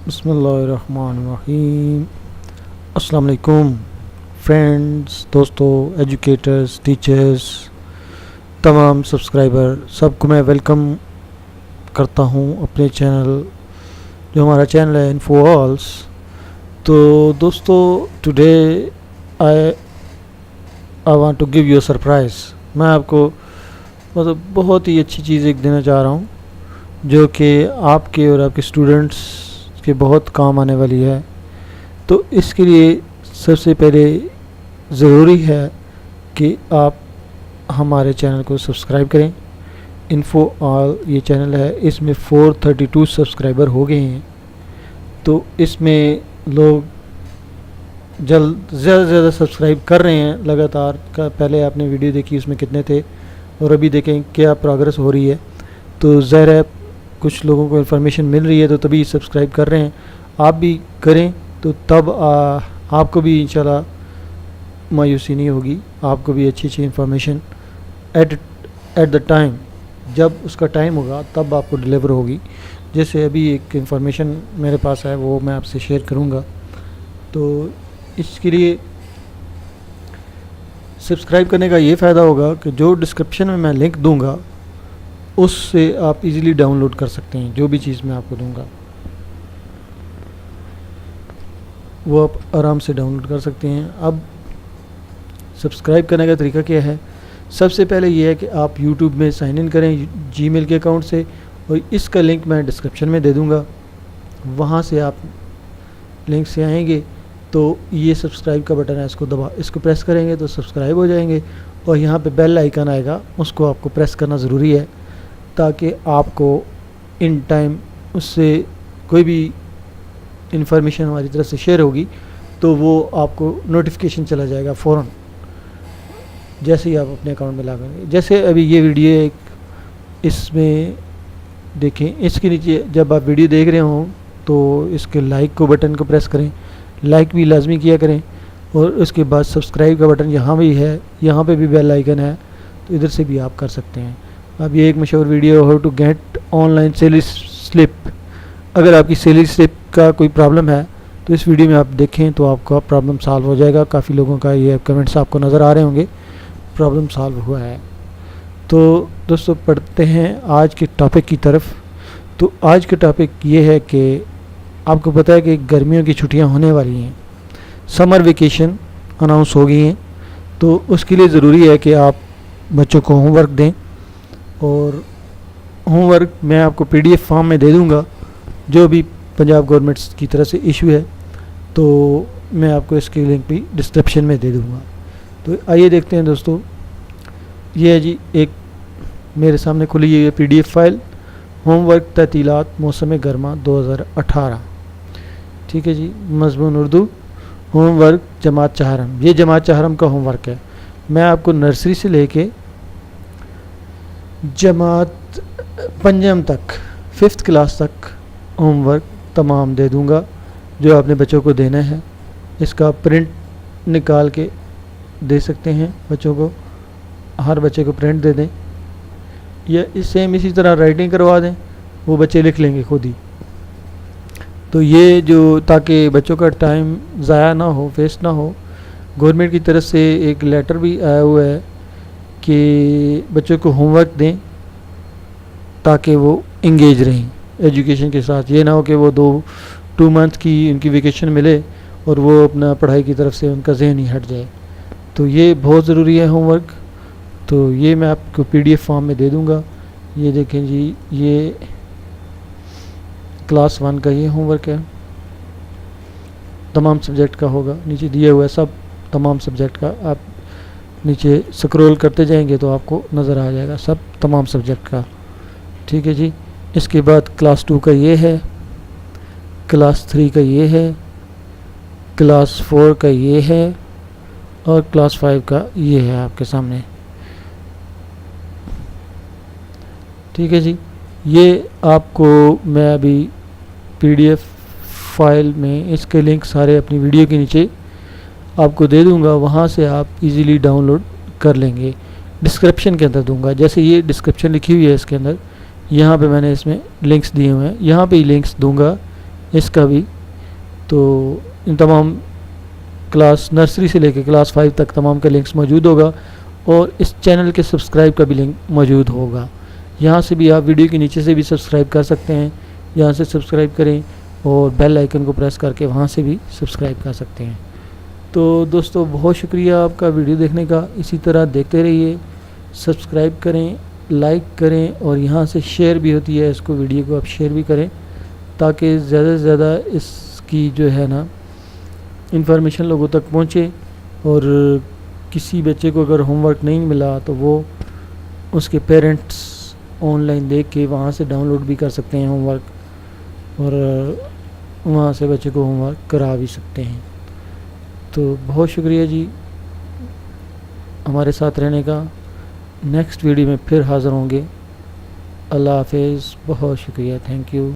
बिस्मिल्लाहिर्रहमानिर्रहीम। अस्सलाम वालेकुम फ्रेंड्स, दोस्तों, एजुकेटर्स, टीचर्स, तमाम सब्सक्राइबर, सबको मैं वेलकम करता हूँ अपने चैनल, जो हमारा चैनल है इन्फो ऑल्स। तो दोस्तों, today I I want to give you a surprise. मैं आपको मतलब बहुत ही अच्छी चीज़ एक देना चाह रहा हूँ, जो कि आपके और आपके स्टूडेंट्स के बहुत काम आने वाली है। तो इसके लिए सबसे पहले ज़रूरी है कि आप हमारे चैनल को सब्सक्राइब करें। इन्फो ऑल ये चैनल है, इसमें 432 सब्सक्राइबर हो गए हैं। तो इसमें लोग ज़्यादा से ज़्यादा सब्सक्राइब कर रहे हैं लगातार। पहले आपने वीडियो देखी, उसमें कितने थे और अभी देखें क्या प्रोग्रेस हो रही है। तो ज़ाहिर है कुछ लोगों को इन्फॉर्मेशन मिल रही है, तो तभी सब्सक्राइब कर रहे हैं। आप भी करें तो तब आपको भी इंशाल्लाह मायूसी नहीं होगी। आपको भी अच्छी अच्छी इन्फॉर्मेशन एट द टाइम, जब उसका टाइम होगा तब आपको डिलीवर होगी। जैसे अभी एक इन्फॉर्मेशन मेरे पास है, वो मैं आपसे शेयर करूँगा। तो इसके लिए सब्सक्राइब करने का ये फ़ायदा होगा कि जो डिस्क्रिप्शन में मैं लिंक दूंगा उससे आप इजीली डाउनलोड कर सकते हैं। जो भी चीज़ मैं आपको दूंगा वो आप आराम से डाउनलोड कर सकते हैं। अब सब्सक्राइब करने का तरीका क्या है? सबसे पहले ये है कि आप YouTube में साइन इन करें जीमेल के अकाउंट से, और इसका लिंक मैं डिस्क्रिप्शन में दे दूंगा। वहाँ से आप लिंक से आएंगे तो ये सब्सक्राइब का बटन है, इसको प्रेस करेंगे तो सब्सक्राइब हो जाएंगे। और यहाँ पे बेल आइकन आएगा, उसको आपको प्रेस करना ज़रूरी है, ताकि आपको इन टाइम उससे कोई भी इंफॉर्मेशन हमारी तरफ से शेयर होगी तो वो आपको नोटिफिकेशन चला जाएगा फ़ौरन, जैसे ही आप अपने अकाउंट में लगाएंगे। जैसे अभी ये वीडियो एक, इसमें देखें, इसके नीचे जब आप वीडियो देख रहे हों तो इसके लाइक को बटन को प्रेस करें, लाइक भी लाजमी किया करें। और उसके बाद सब्सक्राइब का बटन यहाँ भी है, यहाँ पे भी बेल आइकन है, तो इधर से भी आप कर सकते हैं। अब ये एक मशहूर video, how to get online salary slip. अगर आपकी सैलरी स्लिप का कोई प्रॉब्लम है तो इस वीडियो में आप देखें तो आपका प्रॉब्लम सॉल्व हो जाएगा। काफ़ी लोगों का ये कमेंट्स आपको नज़र आ रहे होंगे, प्रॉब्लम सॉल्व हुआ है। तो दोस्तों, पढ़ते हैं आज के टॉपिक की तरफ। तो आज का टॉपिक ये है कि आपको पता है कि गर्मियों की छुट्टियां होने वाली हैं, समर वेकेशन अनाउंस हो गई हैं। तो उसके लिए ज़रूरी है कि आप बच्चों को होमवर्क दें, और होमवर्क मैं आपको PDF फॉर्म में दे दूंगा, जो भी पंजाब गवर्नमेंट की तरफ से इशू है। तो मैं आपको इसकी लिंक भी डिस्क्रिप्शन में दे दूंगा। तो आइए देखते हैं दोस्तों। ये है जी, एक मेरे सामने खुली हुई है PDF फाइल, होमवर्क तहतीलात मौसम गर्मा 2018। ठीक है जी, मज़मून उर्दू, होमवर्क जमात चहारम। ये जमात चहारम का होमवर्क है। मैं आपको नर्सरी से लेके जमात पंजम तक, 5th क्लास तक होमवर्क तमाम दे दूंगा, जो आपने बच्चों को देना है। इसका प्रिंट निकाल के दे सकते हैं बच्चों को, हर बच्चे को प्रिंट दे दें, या सेम इसी तरह राइटिंग करवा दें, वो बच्चे लिख लेंगे खुद ही। तो ये जो, ताकि बच्चों का टाइम ज़ाया ना हो, वेस्ट ना हो। गवर्नमेंट की तरफ से एक लेटर भी आया हुआ है कि बच्चों को होमवर्क दें ताकि वो इंगेज रहें एजुकेशन के साथ। ये ना हो कि वो 2 मंथ की उनकी वेकेशन मिले और वो अपना पढ़ाई की तरफ से उनका जहन ही हट जाए। तो ये बहुत ज़रूरी है होमवर्क। तो ये मैं आपको PDF फॉर्म में दे दूंगा। ये देखें जी, ये क्लास 1 का ये होमवर्क है, तमाम सब्जेक्ट का होगा। नीचे दिया हुआ है सब तमाम सब्जेक्ट का, आप नीचे स्क्रॉल करते जाएंगे तो आपको नज़र आ जाएगा सब तमाम सब्जेक्ट का। ठीक है जी। इसके बाद क्लास 2 का ये है, क्लास 3 का ये है, क्लास 4 का ये है, और क्लास 5 का ये है आपके सामने। ठीक है जी। ये आपको मैं अभी PDF फाइल में इसके लिंक सारे अपनी वीडियो के नीचे आपको दे दूंगा, वहाँ से आप इजीली डाउनलोड कर लेंगे। डिस्क्रिप्शन के अंदर दूंगा, जैसे ये डिस्क्रिप्शन लिखी हुई है इसके अंदर, यहाँ पे मैंने इसमें लिंक्स दिए हुए हैं, यहाँ पे ही लिंक्स दूंगा। इसका भी। तो इन तमाम क्लास नर्सरी से लेकर क्लास 5 तक तमाम का लिंक्स मौजूद होगा, और इस चैनल के सब्सक्राइब का भी लिंक मौजूद होगा। यहाँ से भी आप वीडियो के नीचे से भी सब्सक्राइब कर सकते हैं, यहाँ से सब्सक्राइब करें और बेल आइकन को प्रेस करके वहाँ से भी सब्सक्राइब कर सकते हैं। तो दोस्तों बहुत शुक्रिया आपका वीडियो देखने का। इसी तरह देखते रहिए, सब्सक्राइब करें, लाइक करें, और यहाँ से शेयर भी होती है, इसको वीडियो को आप शेयर भी करें ताकि ज़्यादा से ज़्यादा इसकी जो है ना इन्फॉर्मेशन लोगों तक पहुँचे। और किसी बच्चे को अगर होमवर्क नहीं मिला तो वो उसके पेरेंट्स ऑनलाइन देख के वहाँ से डाउनलोड भी कर सकते हैं होमवर्क, और वहाँ से बच्चे को होमवर्क करा भी सकते हैं। तो बहुत शुक्रिया जी हमारे साथ रहने का। नेक्स्ट वीडियो में फिर हाज़िर होंगे। अल्लाह हाफ़िज़। बहुत शुक्रिया, थैंक यू।